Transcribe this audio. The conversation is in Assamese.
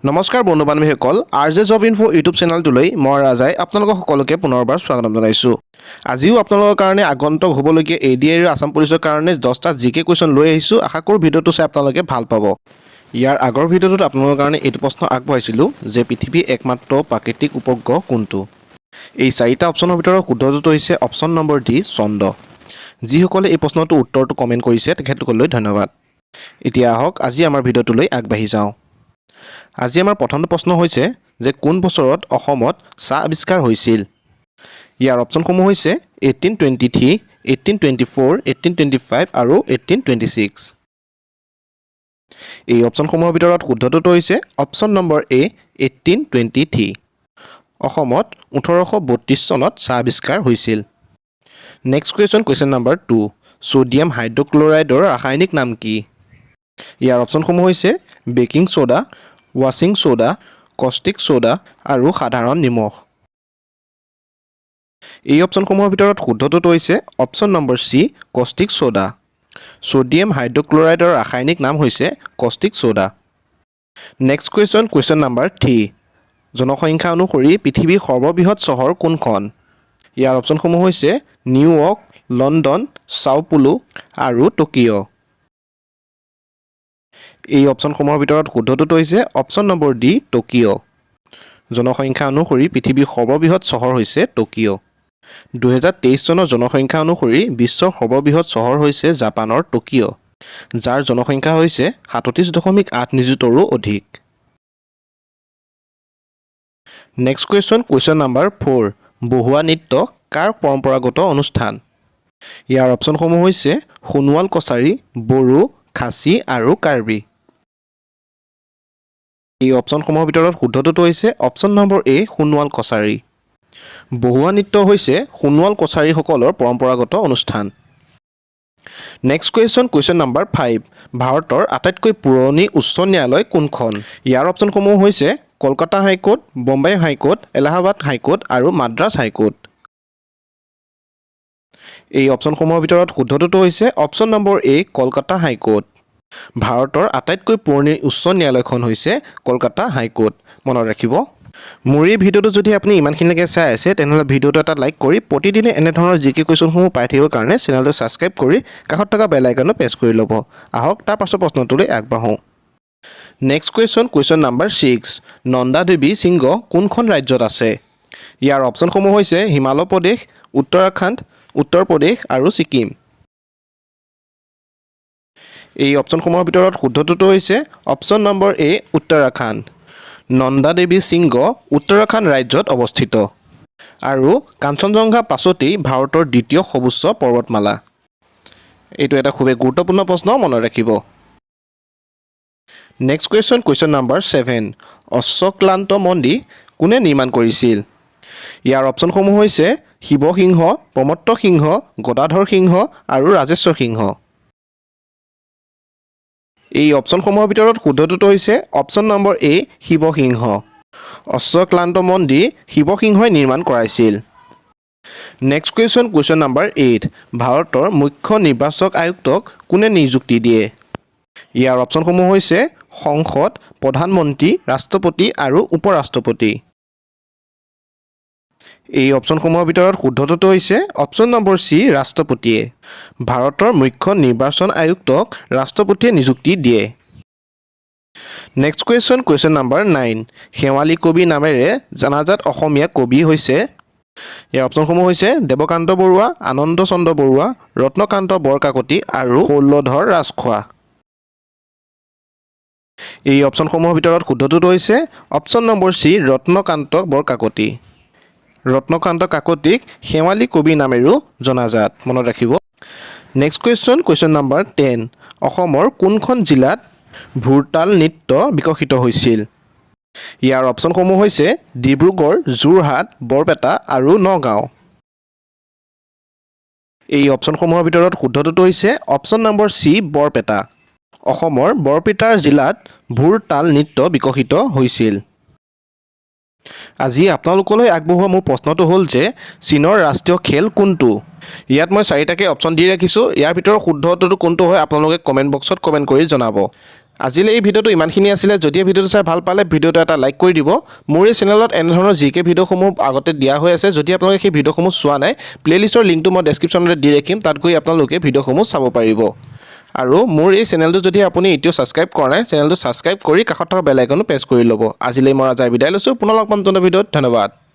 নমস্কাৰ বন্ধু বান্ধৱীসকল আৰজে জব ইনফো ইউটিউব চেনেলটোলৈ মই ৰাজাই আপোনালোকক সকলোকে পুনৰবাৰ স্বাগতম জনাইছোঁ। আজিও আপোনালোকৰ কাৰণে আগন্তুক হ'বলগীয়া ADRE আসাম পুলিচৰ কাৰণে 10টা জিকে কুৱেশ্যন লৈ আহিছোঁ। আশা কৰোঁ ভিডিঅ'টো চাই আপোনালোকে ভাল পাব। ইয়াৰ আগৰ ভিডিঅ'টোত আপোনালোকৰ কাৰণে এইটো প্ৰশ্ন আগবঢ়াইছিলোঁ যে পৃথিৱীৰ একমাত্ৰ প্ৰাকৃতিক উপগ্ৰহ কোনটো। এই 4টা অপশ্যনৰ ভিতৰত শুদ্ধটো হৈছে অপশ্যন নম্বৰ ডি চন্দ্ৰ। যিসকলে এই প্ৰশ্নটোৰ উত্তৰটো কমেণ্ট কৰিছে তেখেতসকললৈ ধন্যবাদ। এতিয়া আহক আজি আমাৰ ভিডিঅ'টোলৈ আগবাঢ়ি যাওঁ। আজি আমাৰ প্ৰথমটো প্ৰশ্ন হৈছে যে কোন বছৰত অসমত চাহ আৱিষ্কাৰ হৈছিল। ইয়াৰ অপশ্যনসমূহ হৈছে 1823, 1824, 1825 আৰু 1826। এই অপশ্যনসমূহৰ ভিতৰত শুদ্ধটো হৈছে অপশ্যন নম্বৰ এ 1823। অসমত 1832 চনত চাহ আৱিষ্কাৰ হৈছিল। নেক্সট কুৱেশ্যন নম্বৰ 2 ছ'ডিয়াম হাইড্ৰক্লৰাইডৰ ৰাসায়নিক নাম কি। ইয়াৰ অপশ্যনসমূহ হৈছে বেকিং ছ'ডা, ৱাশ্বিং ছ'ডা, কষ্টিক ছ'ডা আৰু সাধাৰণ নিমখ। এই অপশ্যনসমূহৰ ভিতৰত শুদ্ধটো হৈছে option number C caustic soda. Sodium হাইড্ৰক্লৰাইডৰ ৰাসায়নিক নাম হৈছে caustic soda. Next question number 3 জনসংখ্যা অনুসৰি পৃথিৱীৰ সৰ্ববৃহৎ চহৰ কোনখন। ইয়াৰ অপশ্যনসমূহ হৈছে নিউয়ৰ্ক, লণ্ডন, চাও প'লো আৰু টকিঅ'। এই অপশ্যনসমূহৰ ভিতৰত শুদ্ধটো হৈছে অপশ্যন নম্বৰ ডি টকিঅ'। জনসংখ্যা অনুসৰি পৃথিৱীৰ সৰ্ববৃহৎ চহৰ হৈছে টকিঅ'। 2023 চনৰ জনসংখ্যা অনুসৰি বিশ্বৰ সৰ্ববৃহৎ চহৰ হৈছে জাপানৰ টকিঅ', যাৰ জনসংখ্যা হৈছে 37.8 নিযুতৰো অধিক। নেক্সট কুৱেশ্যন নম্বৰ 4 বহুৱা নৃত্য কাৰ পৰম্পৰাগত অনুষ্ঠান। ইয়াৰ অপশ্যনসমূহ হৈছে সোণোৱাল কছাৰী, বড়ো, খাচী আৰু কাৰ্বি। এই অপশ্যনসমূহৰ ভিতৰত শুদ্ধটো হৈছে অপশ্যন নম্বৰ এ সোণোৱাল কছাৰী। বহুৱা নৃত্য হৈছে সোণোৱাল কছাৰীসকলৰ পৰম্পৰাগত অনুষ্ঠান। নেক্সট কুৱেশ্যন নম্বৰ 5 ভাৰতৰ আটাইতকৈ পুৰণি উচ্চ ন্যায়ালয় কোনখন। ইয়াৰ অপশ্যনসমূহ হৈছে Kolkata high court, Bombay high court, Allahabad high court আৰু মাদ্ৰাছ হাইকোৰ্ট। এই অপশ্যনসমূহৰ ভিতৰত শুদ্ধটো হৈছে অপশ্যন নম্বৰ এ কলকাতা হাইকোৰ্ট। ভাৰতৰ আটাইতকৈ পুৰণি উচ্চ ন্যায়ালয়খন হৈছে কলকাতা হাইকোৰ্ট। মনত ৰাখিব। মোৰ এই ভিডিঅ'টো যদি আপুনি ইমানখিনিলৈকে চাই আছে তেনেহ'লে ভিডিঅ'টো এটা লাইক কৰি প্ৰতিদিনে এনেধৰণৰ জিকে কুৱেশ্যনসমূহ পাই থাকিবৰ কাৰণে চেনেলটো ছাবস্ক্ৰাইব কৰি কাষত থকা বেল আইকনটো প্ৰেছ কৰি ল'ব। আহক তাৰ পাছৰ প্ৰশ্নটোলৈ আগবাঢ়োঁ। নেক্সট কুৱেশ্যন নম্বৰ 6 নন্দা দেৱী শৃংগ কোনখন ৰাজ্যত আছে। ইয়াৰ অপশ্যনসমূহ হৈছে হিমাচল প্ৰদেশ, উত্তৰাখণ্ড, উত্তৰ প্ৰদেশ আৰু ছিকিম। এই অপশ্যনসমূহৰ ভিতৰত শুদ্ধটো হৈছে অপশ্যন নম্বৰ এ উত্তৰাখণ্ড। নন্দা দেৱী শৃংগ উত্তৰাখণ্ড ৰাজ্যত অৱস্থিত আৰু কাঞ্চনজংঘা পাছতেই ভাৰতৰ দ্বিতীয় সৰ্বোচ্চ পৰ্বতমালা। এইটো এটা খুবেই গুৰুত্বপূৰ্ণ প্ৰশ্ন, মনত ৰাখিব। নেক্সট কুৱেশ্যন নম্বৰ 7 অশ্বক্লান্ত মন্দিৰ কোনে নিৰ্মাণ কৰিছিল। ইয়াৰ অপশ্যনসমূহ হৈছে শিৱসিংহ, প্ৰমত্ত সিংহ, গদাধৰ সিংহ আৰু ৰাজেশ্বৰ সিংহ। এই অপশ্যনসমূহৰ ভিতৰত শুদ্ধটো হৈছে অপশ্যন নম্বৰ এ শিৱসিংহ। অশ্বক্লান্ত মন্দিৰ শিৱসিংহই নিৰ্মাণ কৰাইছিল। নেক্সট কুৱেশ্যন নম্বৰ 8 ভাৰতৰ মুখ্য নিৰ্বাচক আয়ুক্তক কোনে নিযুক্তি দিয়ে। ইয়াৰ অপশ্যনসমূহ হৈছে সংসদ, প্ৰধানমন্ত্ৰী, ৰাষ্ট্ৰপতি আৰু উপ-ৰাষ্ট্ৰপতি। এই অপশ্যনসমূহৰ ভিতৰত শুদ্ধটো হৈছে অপশ্যন নম্বৰ চি ৰাষ্ট্ৰপতিয়ে। ভাৰতৰ মুখ্য নিৰ্বাচন আয়ুক্তক ৰাষ্ট্ৰপতিয়ে নিযুক্তি দিয়ে। নেক্সট কুৱেশ্যন নম্বৰ 9 শেৱালী কবি নামেৰে জনাজাত অসমীয়া কবি হৈছে। ইয়াৰ অপশ্যনসমূহ হৈছে দেৱকান্ত বৰুৱা, আনন্দ চন্দ্ৰ বৰুৱা, ৰত্নকান্ত বৰকাকতি আৰু শৈলধৰ ৰাজখোৱা। এই অপশ্যনসমূহৰ ভিতৰত শুদ্ধটো হৈছে option number C Ratnakanta Barkakati. Ratnakanta কাকতিক শেৱালী কবি নামেৰেও জনাজাত, মনত ৰাখিব। নেক্সট কুৱেশ্যন নম্বৰ 10 অসমৰ কোনখন জিলাত ভোৰতাল নৃত্য বিকশিত হৈছিল। ইয়াৰ অপশ্যনসমূহ হৈছে ডিব্ৰুগড়, যোৰহাট, বৰপেটা আৰু নগাঁও। এই অপশ্যনসমূহৰ ভিতৰত শুদ্ধটো হৈছে অপশ্যন নম্বৰ চি বৰপেটা। অসমৰ বৰপেটাৰ জিলাত ভোৰতাল নৃত্য বিকশিত হৈছিল। আজি আপোনালোকলৈ আগবঢ়োৱা মোৰ প্ৰশ্নটো হ'ল যে চীনৰ ৰাষ্ট্ৰীয় খেল কোনটো। ইয়াত মই 4টাকৈ অপশ্যন দি ৰাখিছোঁ। ইয়াৰ ভিতৰত শুদ্ধটো কোনটো হয় আপোনালোকে কমেণ্ট বক্সত কমেণ্ট কৰি জনাব। আজিলৈ এই ভিডিঅ'টো ইমানখিনি আছিলে। যদি ভিডিঅ'টো চাই ভাল পালে ভিডিঅ'টো এটা লাইক কৰি দিব। মোৰ এই চেনেলত এনেধৰণৰ জিকে ভিডিঅ'সমূহ আগতে দিয়া হৈ আছে। যদি আপোনালোকে সেই ভিডিঅ'সমূহ চোৱা নাই, প্লেলিষ্টৰ লিংকটো মই ডেছক্ৰিপশ্যনতে দি ৰাখিম, তাত গৈ আপোনালোকে ভিডিঅ'সমূহ চাব পাৰিব। আৰু মোৰ এই চেনেলটো যদি আপুনি এতিয়াও ছাবস্ক্ৰাইব কৰা নাই, চেনেলটো ছাবস্ক্ৰাইব কৰি কাষত থকা বেল আইকনটো প্ৰেছ কৰি ল'ব। আজিলৈ মই ৰাজাই বিদায় লৈছোঁ। পুনৰ লগ পাম নতুন ভিডিঅ'ত। ধন্যবাদ।